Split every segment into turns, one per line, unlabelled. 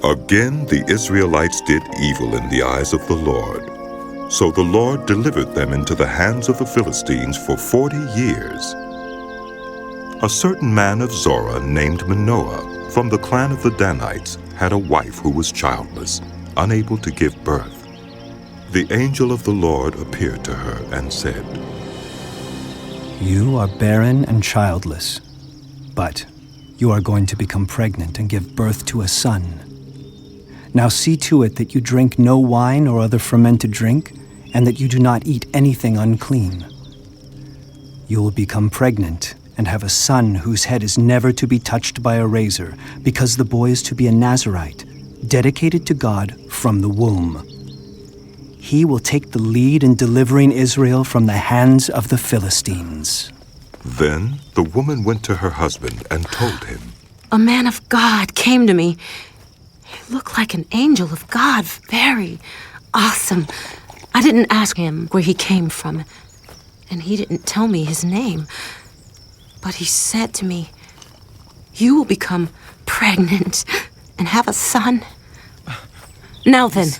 Again the Israelites did evil in the eyes of the Lord. So the Lord delivered them into the hands of the Philistines for 40 years. A certain man of Zorah named Manoah, from the clan of the Danites, had a wife who was childless, unable to give birth. The angel of the Lord appeared to her and said,
"You are barren and childless, but you are going to become pregnant and give birth to a son. Now see to it that you drink no wine or other fermented drink, and that you do not eat anything unclean. You will become pregnant and have a son whose head is never to be touched by a razor, because the boy is to be a Nazirite, dedicated to God from the womb. He will take the lead in delivering Israel from the hands of the Philistines."
Then the woman went to her husband and told him,
"A man of God came to me. He looked like an angel of God, very awesome. I didn't ask him where he came from, and he didn't tell me his name. But he said to me, 'You will become pregnant and have a son. Now then,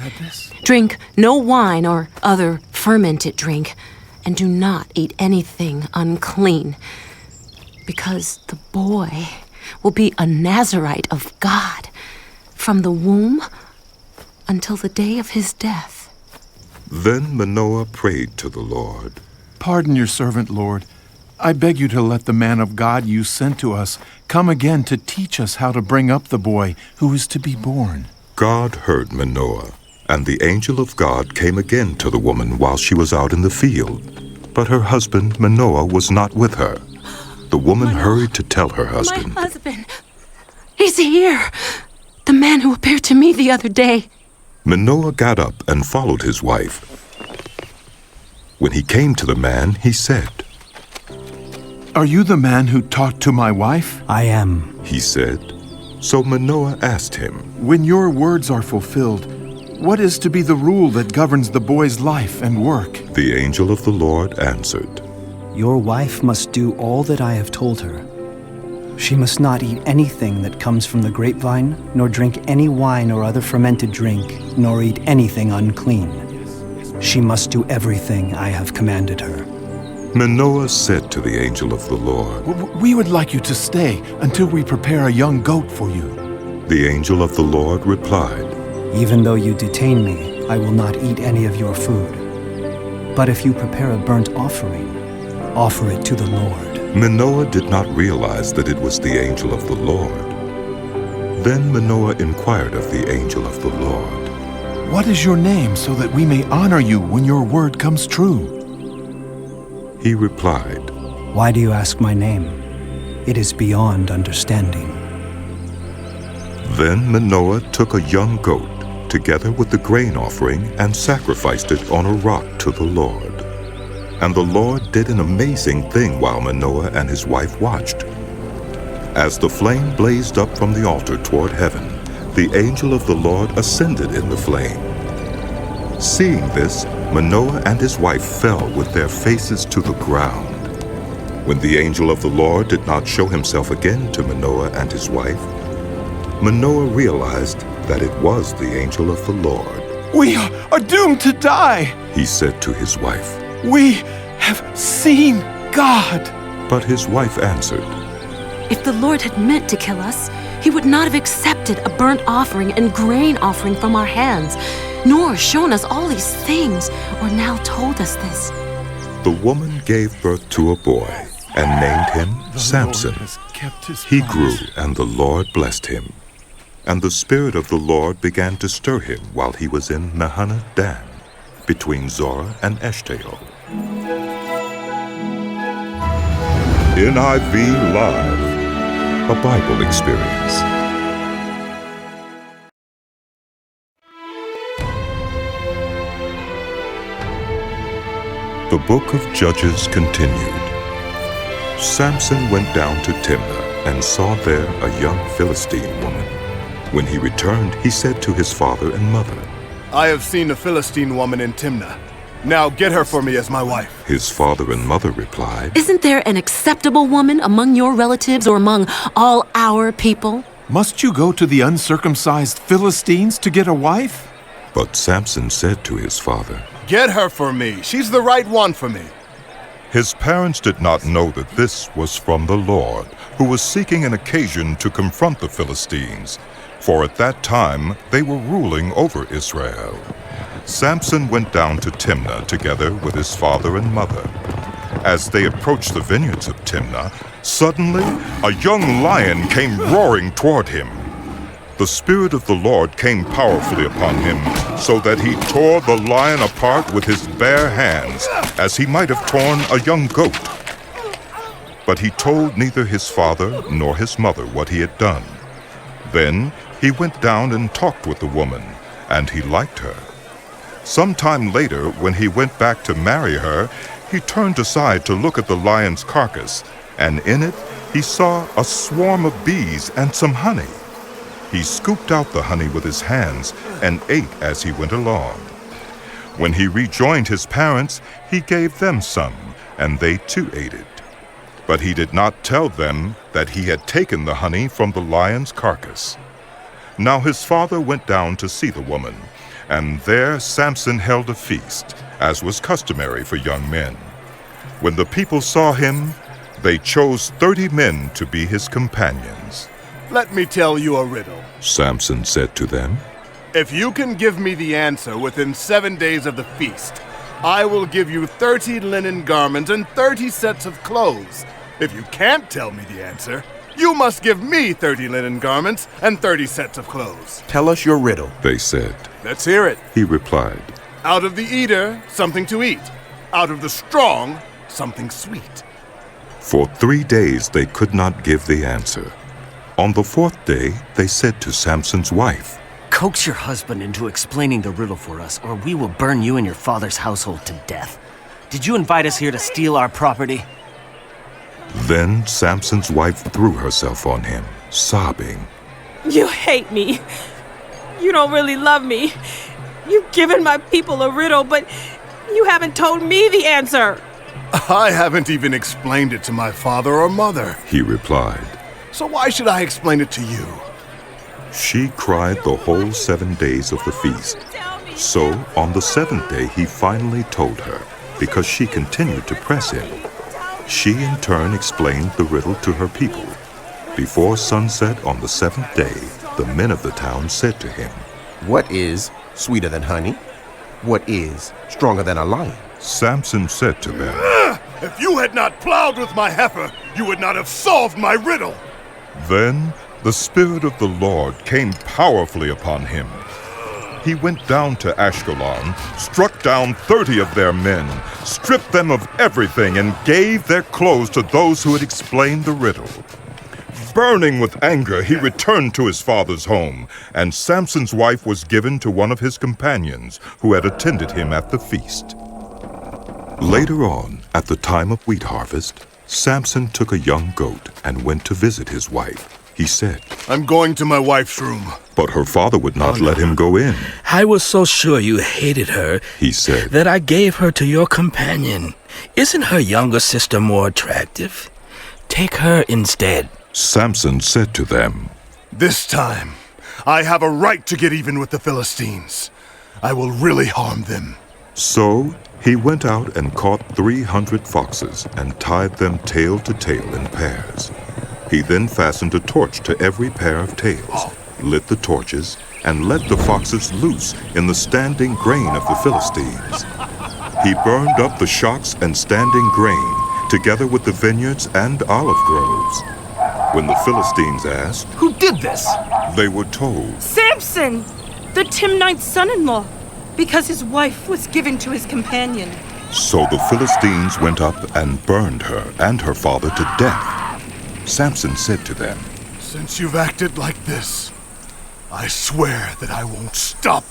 drink no wine or other fermented drink, and do not eat anything unclean, because the boy will be a Nazirite of God from the womb until the day of his death.'"
Then Manoah prayed to the Lord,
"Pardon your servant, Lord. I beg you to let the man of God you sent to us come again to teach us how to bring up the boy who is to be born."
God heard Manoah, and the angel of God came again to the woman while she was out in the field. But her husband Manoah was not with her. The woman hurried to tell her husband,
"My husband, he's here, the man who appeared to me the other day."
Manoah got up and followed his wife. When he came to the man, he said,
"Are you the man who talked to my wife?"
"I am,"
he said. So Manoah asked him,
"When your words are fulfilled, what is to be the rule that governs the boy's life and work?"
The angel of the Lord answered,
"Your wife must do all that I have told her. She must not eat anything that comes from the grapevine, nor drink any wine or other fermented drink, nor eat anything unclean. She must do everything I have commanded her."
Manoah said to the angel of the Lord,
"We would like you to stay until we prepare a young goat for you."
The angel of the Lord replied,
"Even though you detain me, I will not eat any of your food. But if you prepare a burnt offering, offer it to the Lord."
Manoah did not realize that it was the angel of the Lord. Then Manoah inquired of the angel of the Lord,
"What is your name, so that we may honor you when your word comes true?"
He replied,
"Why do you ask my name? It is beyond understanding."
Then Manoah took a young goat, together with the grain offering, and sacrificed it on a rock to the Lord. And the Lord did an amazing thing while Manoah and his wife watched. As the flame blazed up from the altar toward heaven, the angel of the Lord ascended in the flame. Seeing this, Manoah and his wife fell with their faces to the ground. When the angel of the Lord did not show himself again to Manoah and his wife, Manoah realized that it was the angel of the Lord.
"We are doomed to die,"
he said to his wife.
"We have seen God."
But his wife answered,
"If the Lord had meant to kill us, he would not have accepted a burnt offering and grain offering from our hands, nor shown us all these things, or now told us this."
The woman gave birth to a boy and named him Samson. He grew, and the Lord blessed him. And the Spirit of the Lord began to stir him while he was in Mahaneh-dan, between Zorah and Eshtaol. NIV Live, a Bible experience. The book of Judges continued. Samson went down to Timnah and saw there a young Philistine woman. When he returned, he said to his father and mother,
"I have seen a Philistine woman in Timnah. Now get her for me as my wife."
His father and mother replied,
"Isn't there an acceptable woman among your relatives or among all our people?"
Must you go to the uncircumcised Philistines to get a wife?
But Samson said to his father,
Get her for me. She's the right one for me.
His parents did not know that this was from the Lord, who was seeking an occasion to confront the Philistines, for at that time they were ruling over Israel. Samson went down to Timnah together with his father and mother. As they approached the vineyards of Timnah, suddenly a young lion came roaring toward him. The Spirit of the Lord came powerfully upon him, so that he tore the lion apart with his bare hands, as he might have torn a young goat. But he told neither his father nor his mother what he had done. Then he went down and talked with the woman, and he liked her. Some time later, when he went back to marry her, he turned aside to look at the lion's carcass, and in it he saw a swarm of bees and some honey. He scooped out the honey with his hands and ate as he went along. When he rejoined his parents, he gave them some, and they too ate it. But he did not tell them that he had taken the honey from the lion's carcass. Now his father went down to see the woman, and there Samson held a feast, as was customary for young men. When the people saw him, they chose 30 men to be his companions.
Let me tell you a riddle.
Samson said to them,
If you can give me the answer within 7 days of the feast, I will give you 30 linen garments and 30 sets of clothes. If you can't tell me the answer, you must give me 30 linen garments and 30 sets of clothes.
Tell us your riddle.
they said.
Let's hear it.
He replied,
Out of the eater, something to eat. Out of the strong, something sweet.
For 3 days they could not give the answer. On the 4th day they said to Samson's wife,
Coax your husband into explaining the riddle for us, or we will burn you and your father's household to death. Did you invite us here to steal our property?
Then Samson's wife threw herself on him, sobbing.
You hate me. You don't really love me. You've given my people a riddle, but you haven't told me the answer.
I haven't even explained it to my father or mother.
He replied.
So why should I explain it to you?
She cried the whole 7 days of the feast. So on the 7th day he finally told her, because she continued to press him. She in turn explained the riddle to her people. Before sunset on the 7th day, the men of the town said to him,
What is sweeter than honey? What is stronger than a lion?
Samson said to them,
If you had not plowed with my heifer, you would not have solved my riddle.
Then the Spirit of the Lord came powerfully upon him. He went down to Ashkelon, struck down 30 of their men, stripped them of everything, and gave their clothes to those who had explained the riddle. Burning with anger, he returned to his father's home, and Samson's wife was given to one of his companions who had attended him at the feast. Later on, at the time of wheat harvest, Samson took a young goat and went to visit his wife. He said,
I'm going to my wife's room.
but her father would not let him go in.
I was so sure you hated her
He said,
that I gave her to your companion. Isn't her younger sister more attractive? Take her instead.
Samson said to them,
This time, I have a right to get even with the Philistines. I will really harm them.
So he went out and caught 300 foxes and tied them tail to tail in pairs. He then fastened a torch to every pair of tails, lit the torches, and let the foxes loose in the standing grain of the Philistines. He burned up the shocks and standing grain, together with the vineyards and olive groves. When the Philistines asked,
Who did this?
they were told,
Samson, the Timnite's son-in-law, because his wife was given to his companion.
So the Philistines went up and burned her and her father to death. Samson said to them,
Since you've acted like this, I swear that I won't stop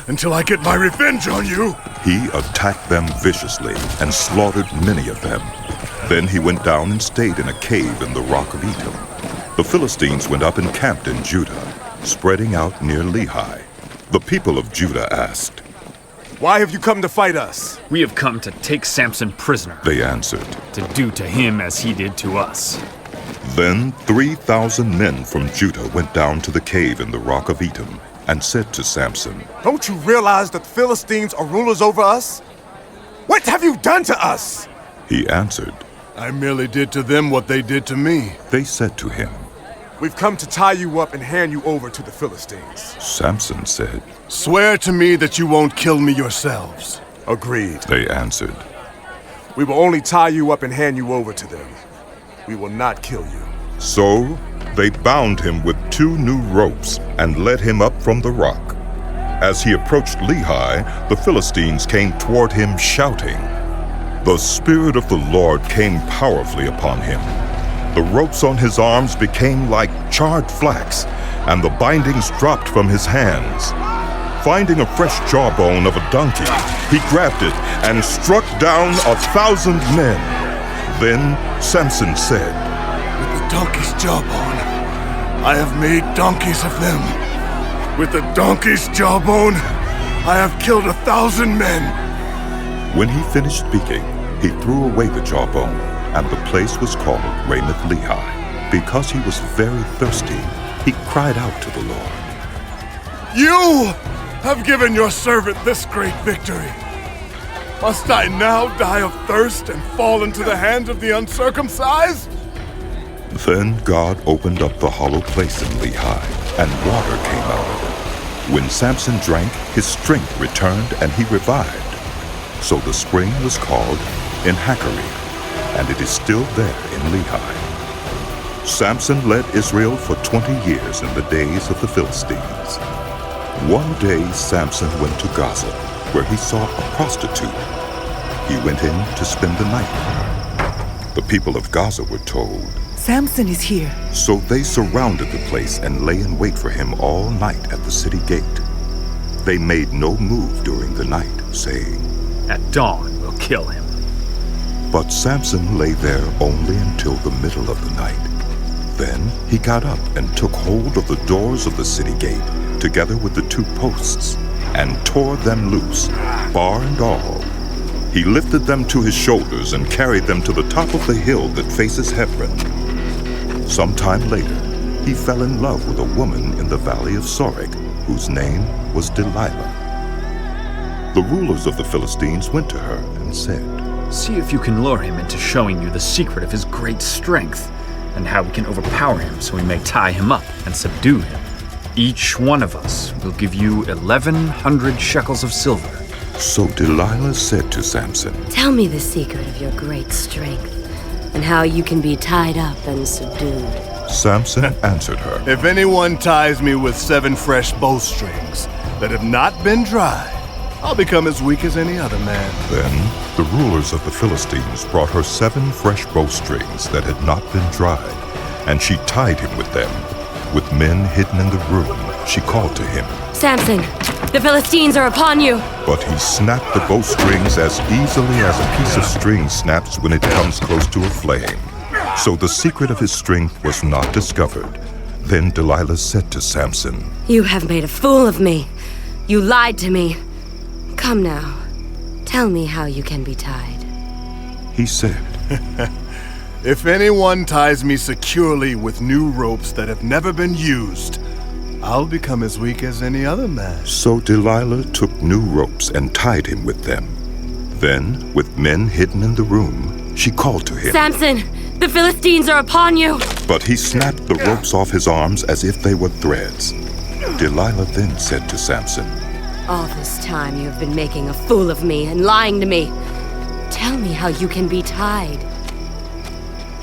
until I get my revenge on you.
He attacked them viciously and slaughtered many of them. Then he went down and stayed in a cave in the rock of Etam. The Philistines went up and camped in Judah, spreading out near Lehi. The people of Judah asked,
Why have you come to fight us?
We have come to take Samson prisoner,
they answered,
to do to him as he did to us.
Then 3,000 men from Judah went down to the cave in the rock of Etam and said to Samson,
Don't you realize that the Philistines are rulers over us? What have you done to us?
He answered,
I merely did to them what they did to me.
They said to him,
We've come to tie you up and hand you over to the Philistines.
Samson said,
Swear to me that you won't kill me yourselves.
Agreed.
They answered,
We will only tie you up and hand you over to them. We will not kill you.
So they bound him with 2 new ropes and led him up from the rock. As he approached Lehi, the Philistines came toward him shouting. The Spirit of the Lord came powerfully upon him. The ropes on his arms became like charred flax, and the bindings dropped from his hands. Finding a fresh jawbone of a donkey, he grabbed it and struck down 1,000 men. Then Samson said,
With the donkey's jawbone, I have made donkeys of them. With the donkey's jawbone, I have killed 1,000 men.
When he finished speaking, he threw away the jawbone, and the place was called Ramath Lehi. Because he was very thirsty, he cried out to the Lord,
You have given your servant this great victory. Must I now die of thirst and fall into the hands of the uncircumcised?
Then God opened up the hollow place in Lehi, and water came out of it. When Samson drank, his strength returned, and he revived. So the spring was called En-Hakkore, and it is still there in Lehi. Samson led Israel for 20 years in the days of the Philistines. One day Samson went to Gaza, where he saw a prostitute. He went in to spend the night. The people of Gaza were told,
Samson is here.
So they surrounded the place and lay in wait for him all night at the city gate. They made no move during the night, saying,
At dawn we'll kill him.
But Samson lay there only until the middle of the night. Then he got up and took hold of the doors of the city gate, together with the 2 posts, and tore them loose, bar and all. He lifted them to his shoulders and carried them to the top of the hill that faces Hebron. Sometime later, he fell in love with a woman in the valley of Sorek, whose name was Delilah. The rulers of the Philistines went to her and said,
See if you can lure him into showing you the secret of his great strength, and how we can overpower him so we may tie him up and subdue him. Each one of us will give you 1,100 shekels of silver.
So Delilah said to Samson,
Tell me the secret of your great strength, and how you can be tied up and subdued.
Samson answered her,
If anyone ties me with 7 fresh bowstrings that have not been dried, I'll become as weak as any other man.
Then the rulers of the Philistines brought her 7 fresh bowstrings that had not been dried, and she tied him with them. With men hidden in the room, she called to him,
Samson, the Philistines are upon you.
But he snapped the bowstrings as easily as a piece of string snaps when it comes close to a flame. So the secret of his strength was not discovered. Then Delilah said to Samson,
You have made a fool of me. You lied to me. Come now, tell me how you can be tied.
He said,
If anyone ties me securely with new ropes that have never been used, I'll become as weak as any other man.
So Delilah took new ropes and tied him with them. Then, with men hidden in the room, she called to him,
Samson, the Philistines are upon you.
But he snapped the ropes off his arms as if they were threads. Delilah then said to Samson,
All this time you have been making a fool of me and lying to me. Tell me how you can be tied.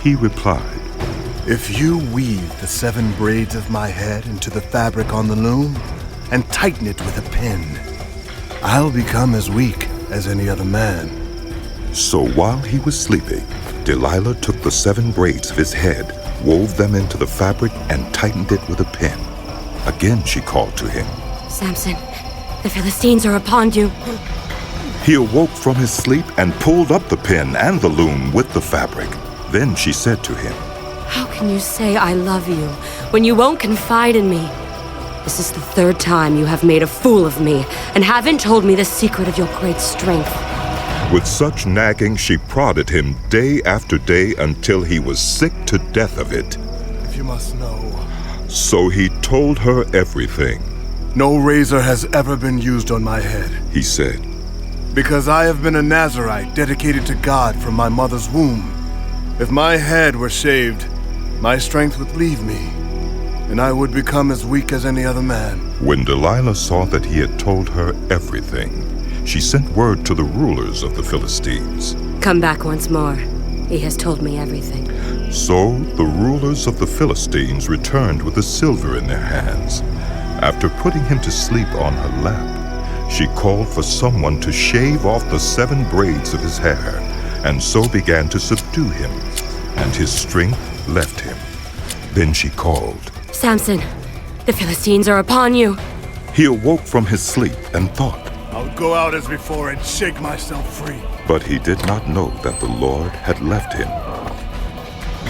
He replied,
If you weave the 7 braids of my head into the fabric on the loom and tighten it with a pin, I'll become as weak as any other man.
So while he was sleeping, Delilah took the 7 braids of his head, wove them into the fabric, and tightened it with a pin. Again she called to him.
Samson, the Philistines are upon you.
He awoke from his sleep and pulled up the pin and the loom with the fabric. Then she said to him,
How can you say I love you when you won't confide in me? This is the 3rd time you have made a fool of me and haven't told me the secret of your great strength.
With such nagging, she prodded him day after day until he was sick to death of it.
If you must know.
So he told her everything.
No razor has ever been used on my head,
he said,
because I have been a Nazirite dedicated to God from my mother's womb. If my head were shaved, my strength would leave me, and I would become as weak as any other man.
When Delilah saw that he had told her everything, she sent word to the rulers of the Philistines.
Come back once more. He has told me everything.
So the rulers of the Philistines returned with the silver in their hands. After putting him to sleep on her lap, she called for someone to shave off the 7 braids of his hair, and so began to subdue him, and his strength left him. Then she called,
Samson, the Philistines are upon you.
He awoke from his sleep and thought,
I'll go out as before and shake myself free.
But he did not know that the Lord had left him.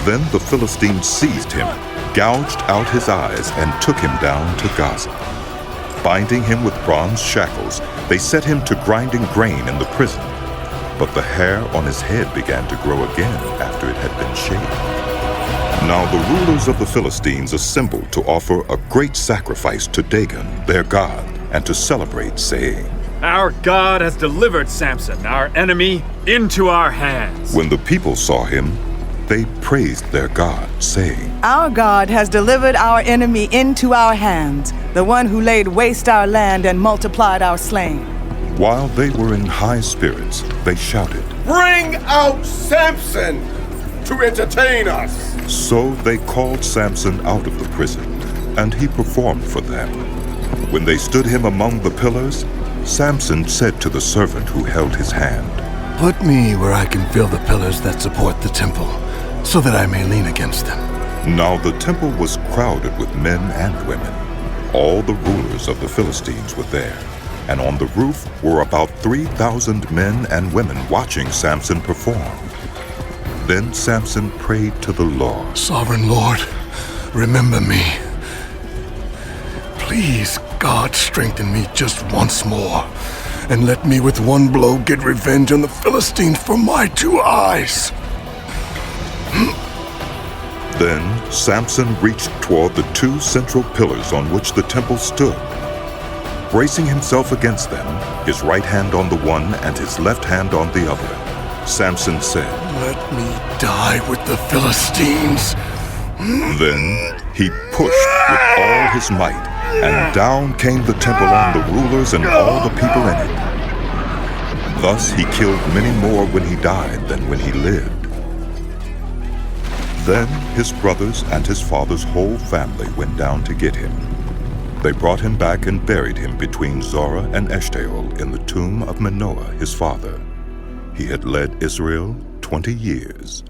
Then the Philistines seized him, gouged out his eyes, and took him down to Gaza. Binding him with bronze shackles, they set him to grinding grain in the prison. But the hair on his head began to grow again after it had been shaved. Now the rulers of the Philistines assembled to offer a great sacrifice to Dagon, their god, and to celebrate, saying,
Our God has delivered Samson, our enemy, into our hands.
When the people saw him, they praised their God, saying,
Our God has delivered our enemy into our hands, the one who laid waste our land and multiplied our slain.
While they were in high spirits, they shouted,
Bring out Samson to entertain us!
So they called Samson out of the prison, and he performed for them. When they stood him among the pillars, Samson said to the servant who held his hand,
Put me where I can feel the pillars that support the temple, so that I may lean against them.
Now the temple was crowded with men and women. All the rulers of the Philistines were there, and on the roof were about 3,000 men and women watching Samson perform. Then Samson prayed to the Lord.
Sovereign Lord, remember me. Please, God, strengthen me just once more, and let me with one blow get revenge on the Philistines for my 2 eyes.
Then Samson reached toward the 2 central pillars on which the temple stood. Bracing himself against them, his right hand on the one and his left hand on the other, Samson said,
Let me die with the Philistines.
Then he pushed with all his might, and down came the temple on the rulers and all the people in it. Thus he killed many more when he died than when he lived. Then his brothers and his father's whole family went down to get him. They brought him back and buried him between Zorah and Eshtaol in the tomb of Manoah his father. He had led Israel 20 years.